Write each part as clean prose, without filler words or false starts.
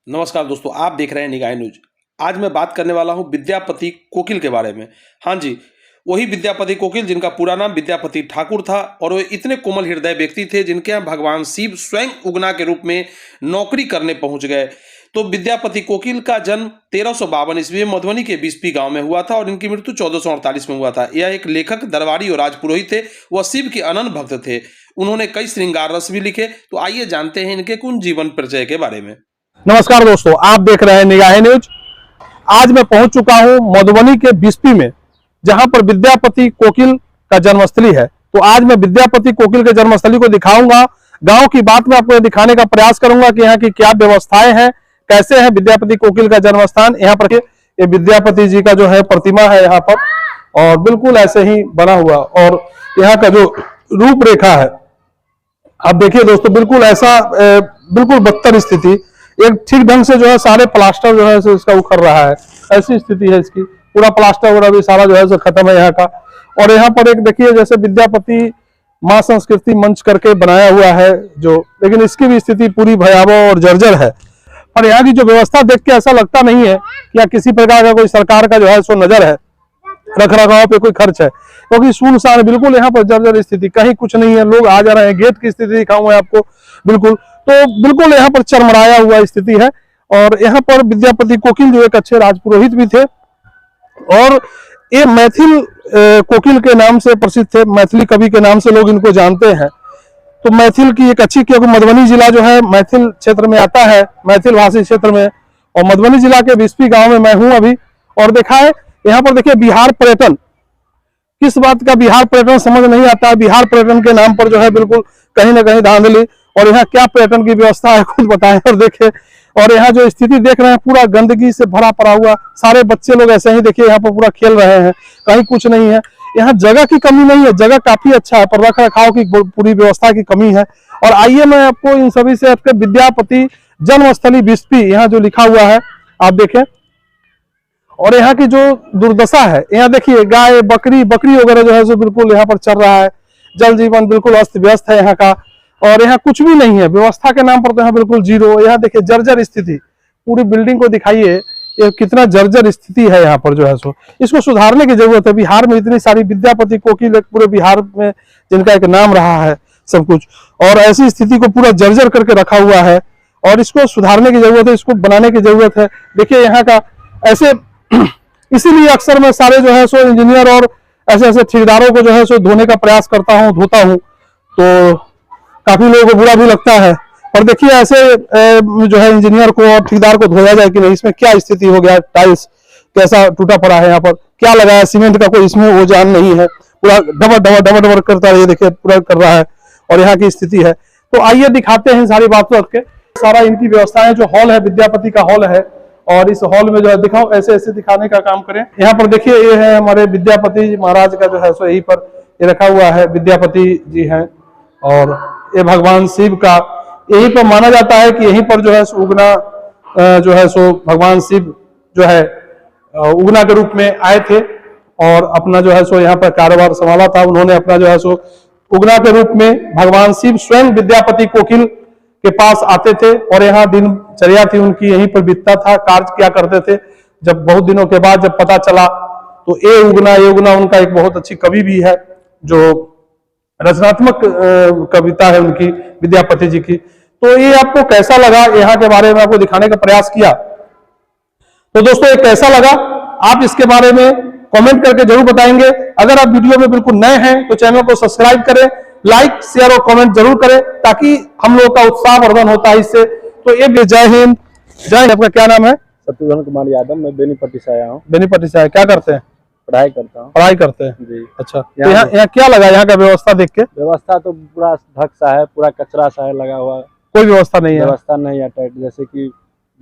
नमस्कार दोस्तों, आप देख रहे हैं निगाह न्यूज। आज मैं बात करने वाला हूं विद्यापति कोकिल के बारे में। हाँ जी, वही विद्यापति कोकिल जिनका पूरा नाम विद्यापति ठाकुर था और वे इतने कोमल हृदय व्यक्ति थे जिनके यहाँ भगवान शिव स्वयं उगना के रूप में नौकरी करने पहुंच गए। तो विद्यापति कोकिल का जन्म 1352 ईस्वी में मधुबनी के बिस्पी गांव में हुआ था और इनकी मृत्यु 1448 में हुआ था। यह एक लेखक, दरबारी और राजपुरोहित थे। वह शिव के अनन्य भक्त थे। उन्होंने कई श्रृंगार रस भी लिखे। तो आइए जानते हैं इनके कुछ जीवन परिचय के बारे में। नमस्कार दोस्तों, आप देख रहे हैं निगाह न्यूज। आज मैं पहुंच चुका हूं मधुबनी के बिस्पी में, जहां पर विद्यापति कोकिल का जन्मस्थली है। तो आज मैं विद्यापति कोकिल के जन्मस्थली को दिखाऊंगा। गांव की बात में आपको दिखाने का प्रयास करूंगा कि यहाँ की क्या व्यवस्थाएं हैं, कैसे है विद्यापति कोकिल का जन्मस्थान। यहाँ पर ये विद्यापति जी का जो है प्रतिमा है यहाँ पर, और बिल्कुल ऐसे ही बना हुआ। और यहाँ का जो रूपरेखा है आप देखिए दोस्तों, बिल्कुल ऐसा बिल्कुल बदतर स्थिति। एक ठीक ढंग से जो है सारे प्लास्टर जो है इसका उखड़ रहा है, ऐसी स्थिति है इसकी। पूरा प्लास्टर वगैरह भी सारा जो है खत्म है यहाँ का। और यहाँ पर एक देखिए जैसे विद्यापति मां संस्कृति मंच करके बनाया हुआ है जो, लेकिन इसकी भी स्थिति पूरी भयावह और जर्जर है। और यहाँ की जो व्यवस्था देख के ऐसा लगता नहीं है कि यहाँ किसी प्रकार का कोई सरकार का जो है सो नजर है, रख रखाव पे कोई खर्च है, क्योंकि सुनसान बिल्कुल यहाँ पर जर्जर स्थिति, कहीं कुछ नहीं है। लोग आ जा रहे हैं। गेट की स्थिति दिखाऊंगा आपको, बिल्कुल तो बिल्कुल यहाँ पर चरमराया हुआ स्थिति है। और यहाँ पर विद्यापति कोकिल जो एक अच्छे राजपुरोहित भी थे और ये मैथिल कोकिल के नाम से प्रसिद्ध थे। मैथिली कवि के नाम से लोग इनको जानते हैं। तो मैथिल की एक अच्छी, क्योंकि मधुबनी जिला जो है मैथिल क्षेत्र में आता है, मैथिल भाषी क्षेत्र में। और मधुबनी जिला के बिस्पी गांव में मैं हूं अभी, और देखा है यहाँ पर देखिए बिहार पर्यटन, किस बात का बिहार पर्यटन समझ नहीं आता है। बिहार पर्यटन के नाम पर जो है बिल्कुल कहीं ना कहीं धांधली। और यहाँ क्या पर्यटन की व्यवस्था है खुद बताएं और देखें। और यहाँ जो स्थिति देख रहे हैं पूरा गंदगी से भरा पड़ा हुआ, सारे बच्चे लोग ऐसे ही देखिए यहाँ पर पूरा खेल रहे हैं, कहीं कुछ नहीं है। यहाँ जगह की कमी नहीं है, जगह काफी अच्छा है, पर रख रखाव की पूरी व्यवस्था की कमी है। और आइए मैं आपको इन सभी से आपके विद्यापति जन्मस्थली बिस्पी यहाँ जो लिखा हुआ है आप देखें। और यहाँ की जो दुर्दशा है, यहाँ देखिए गाय बकरी वगैरह जो है जो बिल्कुल यहाँ पर चल रहा है। जल जीवन बिल्कुल अस्त व्यस्त है यहाँ का। और यहाँ कुछ भी नहीं है, व्यवस्था के नाम पर तो यहाँ बिल्कुल जीरो। यहाँ देखिए जर्जर स्थिति, पूरी बिल्डिंग को दिखाइए, ये कितना जर्जर स्थिति है यहाँ पर जो है सो। इसको सुधारने की जरूरत है। बिहार में इतनी सारी विद्यापति कोकिल, पूरे बिहार में जिनका एक नाम रहा है सब कुछ, और ऐसी स्थिति को पूरा जर्जर करके रखा हुआ है। और इसको सुधारने की जरूरत है, इसको बनाने की जरूरत है। देखिए यहाँ का ऐसे इसीलिए अक्सर मैं सारे जो है सो इंजीनियर और ऐसे ऐसे ठेकेदारों को जो है सो धोने का प्रयास करता हूँ, धोता हूँ। तो काफी लोगों को बुरा भी लगता है। और देखिए ऐसे जो है इंजीनियर को और ठेकेदार को धोया जाए कि नहीं, इसमें क्या स्थिति हो गया, टाइल्स कैसा टूटा पड़ा है, यहाँ पर क्या लगा है, सीमेंट का कोई इसमें वो जान नहीं है, पूरा डबर करता है, ये देखिए पूरा कर रहा है। और यहाँ की स्थिति है। तो आइए दिखाते हैं सारी बात रख के। सारा इनकी व्यवस्थाएं, जो हॉल है विद्यापति का हॉल है, और इस हॉल में जो है दिखाओ, ऐसे ऐसे दिखाने का काम करें। यहाँ पर देखिए ये है हमारे विद्यापति महाराज का जो है सो, यहीं पर ये रखा हुआ है, विद्यापति जी हैं। और ये भगवान शिव का यहीं पर माना जाता है कि यहीं पर जो है उगना जो है सो भगवान शिव जो है उगना के रूप में आए थे और अपना जो है सो यहाँ पर कारोबार संभाला था। उन्होंने अपना जो है सो उगना के रूप में भगवान शिव स्वयं विद्यापति कोकिल के पास आते थे और यहाँ दिनचर्या थी उनकी, यहीं पर बीतता था, कार्य क्या करते थे। जब बहुत दिनों के बाद जब पता चला तो ये उगना उनका एक बहुत अच्छी कवि भी है, जो रचनात्मक कविता है उनकी, विद्यापति जी की। तो ये आपको कैसा लगा, यहाँ के बारे में आपको दिखाने का प्रयास किया। तो दोस्तों ये कैसा लगा आप इसके बारे में कमेंट करके जरूर बताएंगे। अगर आप वीडियो में बिल्कुल नए हैं तो चैनल को सब्सक्राइब करें, लाइक शेयर और कमेंट जरूर करें, ताकि हम लोग का उत्साह वर्धन होता है इससे। तो ये जय हिंद। जय हिंद। आपका क्या नाम है? शत्रुघ्न कुमार यादव। मैं बेनीपट्टी से आया हूँ। बेनीपट्टी से आए, क्या करते हैं? पढ़ाई करता हूँ। पढ़ाई करते हैं जी। अच्छा, तो यहाँ क्या लगा, यहाँ का व्यवस्था देख के? व्यवस्था तो पूरा ढक सा है, पूरा कचरा सा है लगा हुआ, कोई व्यवस्था नहीं है। व्यवस्था नहीं है टाइट। जैसे कि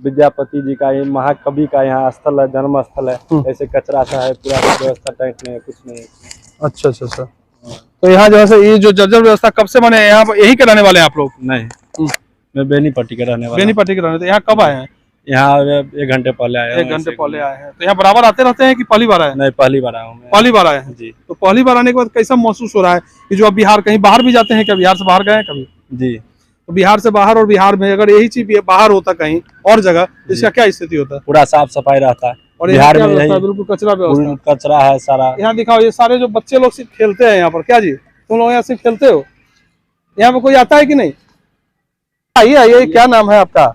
विद्यापति जी का, ये महाकवि का यहाँ स्थल है, जन्म स्थल है, ऐसे कचरा सा है, पूरा व्यवस्था टाइट नहीं है, कुछ नहीं है। अच्छा अच्छा अच्छा। तो यहाँ जो है ये जो जर्जर व्यवस्था कब से बने? यहाँ यही के रहने वाले हैं आप लोग? नहीं, मैं बेनीपट्टी के रहने वाला। बेनीपट्टी के रहने। तो यहाँ कब आए हैं? यहाँ 1 घंटे पहले आया। 1 घंटे पहले आए हैं। तो यहाँ बराबर आते रहते हैं कि पहली बार आए? नहीं, पहली बार आया हूँ। पहली बार आए हैं जी। तो पहली बार आने के बाद कैसा महसूस हो रहा है कि जो अब बिहार कहीं बाहर भी जाते हैं, क्या बिहार से बाहर गए हैं कभी? जी। तो बिहार से बाहर और बिहार में अगर यही चीज बाहर होता कहीं और जगह, इसका क्या स्थिति होता? पूरा साफ सफाई रहता है। और बिहार में बिल्कुल कचरा व्यवस्था, कचरा है सारा। यहाँ दिखाओ, ये सारे जो बच्चे लोग सिर्फ खेलते हैं यहाँ पर। क्या जी, तुम लोग यहाँ सिर्फ खेलते हो? यहाँ पे कोई आता है कि नहीं? आइए आइए, क्या नाम है आपका?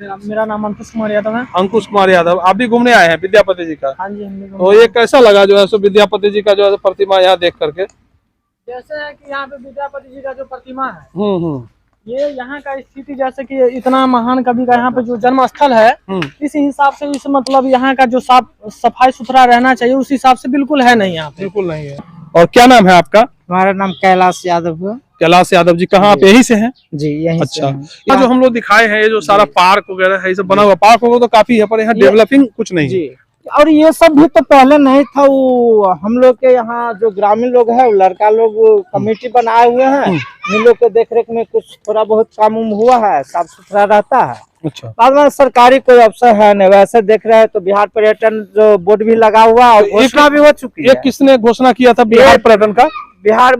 मेरा नाम अंकुश कुमार यादव है। अंकुश कुमार यादव, आप भी घूमने आए हैं विद्यापति जी का? हाँ जी, हम तो ये कैसा लगा जो है सो विद्यापति जी का जो है प्रतिमा यहाँ देख करके? जैसे है कि यहाँ पे विद्यापति जी का जो प्रतिमा है, ये यहाँ का स्थिति जैसे कि इतना महान कवि का यहाँ पे जो जन्म स्थल है, इस हिसाब से इस मतलब यहाँ का जो साफ सफाई सुथरा रहना चाहिए उस हिसाब से बिल्कुल है नहीं, यहाँ पे बिल्कुल नहीं है। और क्या नाम है आपका? हमारा नाम कैलाश यादव है। कैलाश यादव जी, कहाँ आप यही से हैं? जी यही। अच्छा, ये जो हम लोग दिखाए हैं, ये जो सारा पार्क वगैरह है, ये सब बना हुआ पार्क वगैरह तो काफी है, पर यहाँ डेवलपिंग कुछ नहीं है। और ये सब भी तो पहले नहीं था। वो हम लोग के यहाँ जो ग्रामीण लोग है, लड़का लोग कमेटी बनाए हुए हैं, इन लोग के देख रेख में कुछ थोड़ा बहुत काम हुआ है, साफ सुथरा रहता है। अच्छा, बाद में सरकारी कोई अफसर है नहीं। वैसे देख रहे हैं तो बिहार पर्यटन जो बोर्ड भी लगा हुआ और घोषणा भी हो चुकी है। ये किसने घोषणा किया था बिहार पर्यटन का? बिहार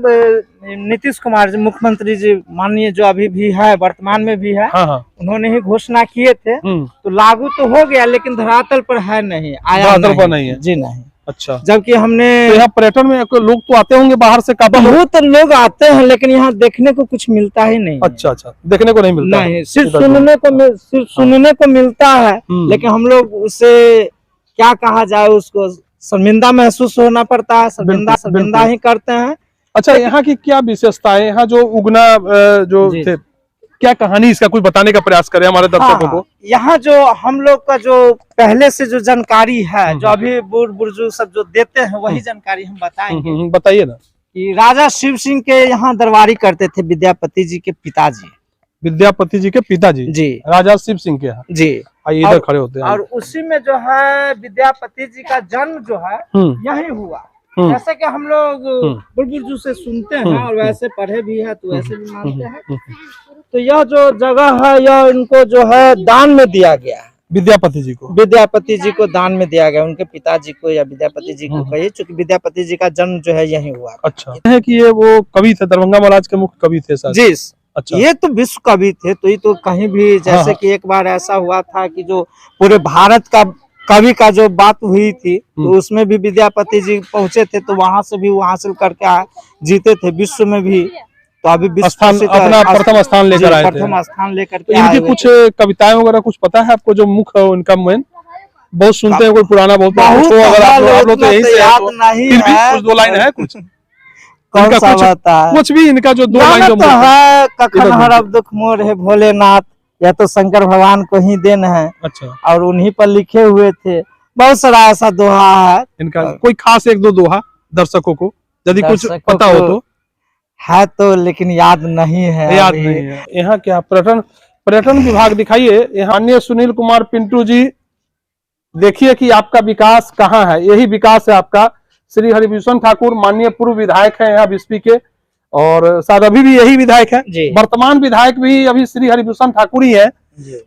नीतीश कुमार जी, मुख्यमंत्री जी माननीय, जो अभी भी है, वर्तमान में भी है। हाँ हाँ, उन्होंने ही घोषणा किए थे। तो लागू तो हो गया, लेकिन धरातल पर है नहीं, आया धरातल पर नहीं है जी, नहीं। अच्छा, जबकि हमने तो यहाँ पर्यटन में लोग तो आते होंगे बाहर से, काफी बहुत लोग आते हैं, लेकिन यहाँ देखने को कुछ मिलता ही नहीं। अच्छा अच्छा, देखने को नहीं मिलता? नहीं, सिर्फ सुनने को मिलता है, लेकिन हम लोग उसे क्या कहा जाए, उसको शर्मिंदा महसूस होना पड़ता है, शर्मिंदा ही करते हैं। अच्छा, यहाँ की क्या विशेषता है? यहाँ जो उगना जो थे, क्या कहानी इसका कुछ बताने का प्रयास करें हमारे दर्शकों को? यहाँ जो हम लोग का जो पहले से जो जानकारी है, जो अभी बुजुर्ग सब जो देते हैं, वही जानकारी हम बताएंगे। बताइए ना। कि राजा शिव सिंह के यहाँ दरबारी करते थे विद्यापति जी के पिताजी। विद्यापति जी के पिताजी जी, राजा शिव सिंह के यहाँ जी। आइए इधर खड़े होते हैं। और उसी में जो है विद्यापति जी का जन्म जो है यही हुआ। जैसे कि हम लोग बुजुर्ग से सुनते हैं और वैसे पढ़े भी है, तो वैसे भी मानते हैं। तो यह जो जगह है, यह इनको जो है दान में दिया गया है। विद्यापति जी को दान में दिया गया, उनके पिताजी को या विद्यापति जी को कहिए, क्योंकि विद्यापति जी का जन्म जो है यही हुआ। अच्छा है कि ये वो कवि थे, दरभंगा महाराज के मुख्य कवि थे जी। अच्छा, ये तो विश्व कवि थे। तो ये तो कहीं भी, जैसे कि एक बार ऐसा हुआ था कि जो पूरे भारत का कवि का जो बात हुई थी, तो उसमें भी विद्यापति जी पहुंचे थे, तो वहां से भी वो हासिल करके आए, जीते थे विश्व में भी। तो अभी अपना प्रथम स्थान लेकर आए थे। प्रथम स्थान लेकर के इनकी कुछ कविताएं वगैरह कुछ पता है आपको? जो मुख्य इनका मेन बहुत सुनते हैं, कोई पुराना बहुत अगर आप लोग तो यही से याद नहीं है, कुछ दो लाइन है कुछ? कौन सा बता है? कुछ भी इनका जो दो लाइन तो है, कखन हरब दुख मोर है भोलेनाथ, या तो शंकर भगवान को ही देन है। अच्छा, और उन्हीं पर लिखे हुए थे। बहुत सारा ऐसा दोहा है इनका। कोई खास एक दो दोहा दर्शकों को यदि कुछ पता हो तो? है तो, लेकिन याद नहीं है। याद नहीं है। यहाँ क्या पर्यटन विभाग दिखाइए। यहाँ सुनील कुमार पिंटू जी, देखिए कि आपका विकास कहाँ है। यही विकास है आपका। श्री हरिभूषण ठाकुर माननीय पूर्व विधायक हैं यहाँ बिस्पी के, और शायद अभी भी यही विधायक है। वर्तमान विधायक भी अभी श्री हरिभूषण ठाकुर ही है।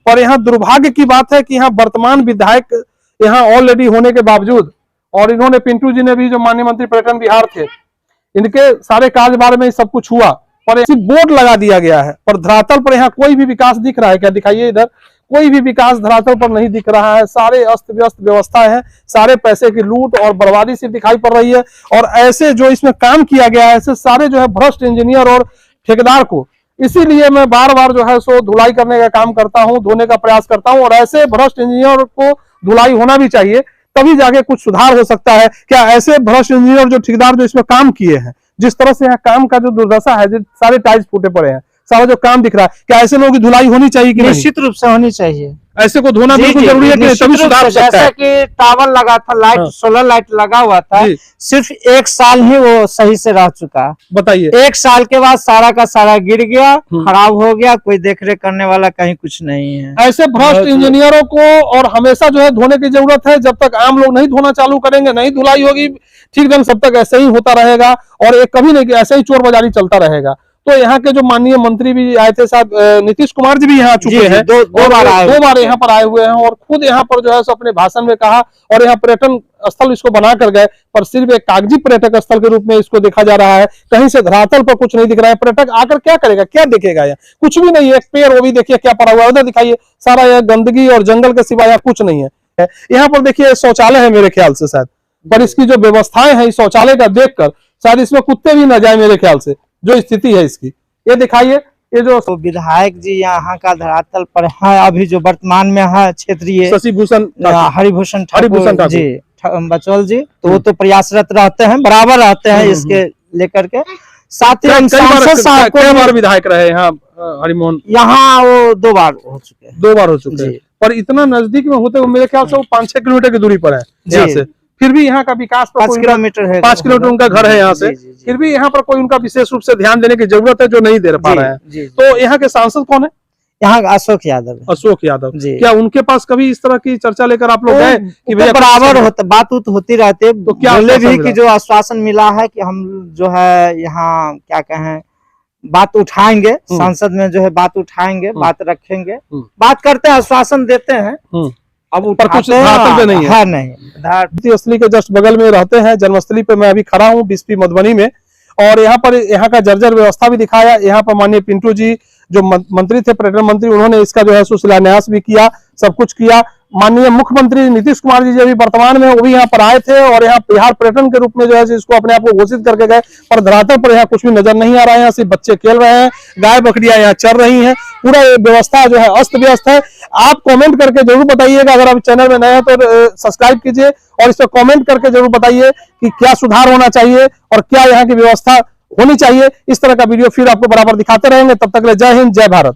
पर यहाँ दुर्भाग्य की बात है कि यहाँ वर्तमान विधायक यहाँ ऑलरेडी होने के बावजूद, और इन्होंने पिंटू जी ने भी जो माननीय मंत्री पर्यटन बिहार थे, इनके सारे कार्यभार में सब कुछ हुआ, पर सिर्फ बोर्ड लगा दिया गया है। पर धरातल पर यहाँ कोई भी विकास दिख रहा है क्या? दिखाइए इधर, कोई भी विकास धरातल पर नहीं दिख रहा है। सारे अस्त व्यस्त व्यवस्था है, सारे पैसे की लूट और बर्बादी सिर्फ दिखाई पड़ रही है। और ऐसे जो इसमें काम किया गया है, ऐसे सारे जो है भ्रष्ट इंजीनियर और ठेकेदार को, इसीलिए मैं बार बार जो है सो धुलाई करने का काम करता हूं, धोने का प्रयास करता हूं। और ऐसे भ्रष्ट इंजीनियर को धुलाई होना भी चाहिए, तभी जाके कुछ सुधार हो सकता है। क्या ऐसे भ्रष्ट इंजीनियर जो ठेकेदार जो इसमें काम किए हैं, जिस तरह से यहाँ काम का जो दुर्दशा है, जो सारे टाइल्स फूटे पड़े हैं, सारा जो काम दिख रहा है, क्या ऐसे लोगों की धुलाई होनी चाहिए कि निश्चित रूप से होनी चाहिए। ऐसे को धोना बिल्कुल जरूरी है कि तभी सुधार हो सकता है। जैसा कि टावर लगा था, लाइट, सोलर लाइट लगा हुआ था, सिर्फ 1 साल ही वो सही से रह चुका। बताइए, 1 साल के बाद सारा का सारा गिर गया, खराब हो गया, कोई देखरेख करने वाला कहीं कुछ नहीं है। ऐसे भ्रष्ट इंजीनियरों को और हमेशा जो है धोने की जरूरत है। जब तक आम लोग नहीं धोना चालू करेंगे, नहीं धुलाई होगी ठीक ढंग, सब तक ऐसे ही होता रहेगा। और एक कभी नहीं, ऐसे ही चोर बाजारी चलता रहेगा। तो यहाँ के जो माननीय मंत्री भी आए थे साहब, नीतीश कुमार जी भी यहाँ आ चुके हैं, दो बार यहाँ पर आए हुए हैं और खुद यहाँ पर जो है सो अपने भाषण में कहा और यहाँ पर्यटन स्थल इसको बना कर गए, पर सिर्फ एक कागजी पर्यटक स्थल के रूप में इसको देखा जा रहा है। कहीं से धरातल पर कुछ नहीं दिख रहा है। पर्यटक आकर क्या करेगा, क्या देखेगा? यहाँ कुछ भी नहीं है। एक पेड़, वो भी देखिए क्या पड़ा हुआ है, उधर दिखाइए, सारा यह गंदगी और जंगल के सिवा यहाँ कुछ नहीं है। यहाँ पर देखिए शौचालय है मेरे ख्याल से शायद, पर इसकी जो व्यवस्थाएं हैं इस शौचालय का देखकर शायद इसमें कुत्ते भी न जाए मेरे ख्याल से, जो स्थिति है इसकी। ये दिखाइए, ये जो तो विधायक जी यहाँ का धरातल पर है, अभी जो वर्तमान में है क्षेत्रीय शशिभूषण हरिभूषण ठाकुर जी बचौल जी, तो वो तो प्रयासरत रहते हैं, बराबर रहते हैं इसके लेकर के। साथ ही हम सांसद साहब कई बार विधायक रहे यहाँ हरिमोहन, यहाँ वो 2 बार हो चुके हैं, 2 बार हो चुके हैं, पर इतना नजदीक में होते हुए मेरे ख्याल से वो 5-6 किलोमीटर की दूरी पर है यहाँ से। फिर भी यहाँ का विकास पर 5 किलोमीटर है, 5 किलोमीटर उनका घर है यहाँ से, फिर भी यहाँ पर कोई उनका विशेष रूप से ध्यान देने की जरूरत है, जो नहीं दे पा रहे हैं। तो यहाँ के सांसद कौन है? यहाँ का अशोक यादव। अशोक यादव। क्या उनके पास कभी इस तरह की चर्चा लेकर आप लोग गए कि भैया बराबर होता, बात होती रहती है? तो क्या बोले भी कि जो आश्वासन मिला है कि हम जो है यहाँ क्या कहें, बात उठाएंगे, संसद में जो है बात उठाएंगे, बात रखेंगे, बात करते हैं, आश्वासन देते हैं, अब पर कुछ धरातल पे नहीं है। नहीं। असली के जस्ट बगल में रहते हैं, जन्मस्थली पे मैं अभी खड़ा हूँ बिस्पी मधुबनी में, और यहाँ पर यहाँ का जर्जर व्यवस्था भी दिखाया। यहाँ पर माननीय पिंटू जी जो मंत्री थे, पर्यटन मंत्री, उन्होंने इसका जो है शिलान्यास भी किया, सब कुछ किया। माननीय मुख्यमंत्री नीतीश कुमार जी अभी वर्तमान में वो भी यहाँ पर आए थे और यहाँ बिहार पर्यटन के रूप में जो है इसको अपने आप को घोषित करके गए, पर धरातल पर यहाँ कुछ भी नजर नहीं आ रहा है। यहाँ सिर्फ बच्चे खेल रहे हैं, गाय बकरियां यहाँ चल रही हैं, पूरा व्यवस्था जो है अस्त व्यस्त है। आप कमेंट करके जरूर बताइएगा, अगर आप चैनल में नए हैं तो सब्सक्राइब कीजिए और इस पर कमेंट करके जरूर बताइए कि क्या सुधार होना चाहिए और क्या यहाँ की व्यवस्था होनी चाहिए। इस तरह का वीडियो फिर आपको बराबर दिखाते रहेंगे। तब तक के लिए जय हिंद, जय भारत।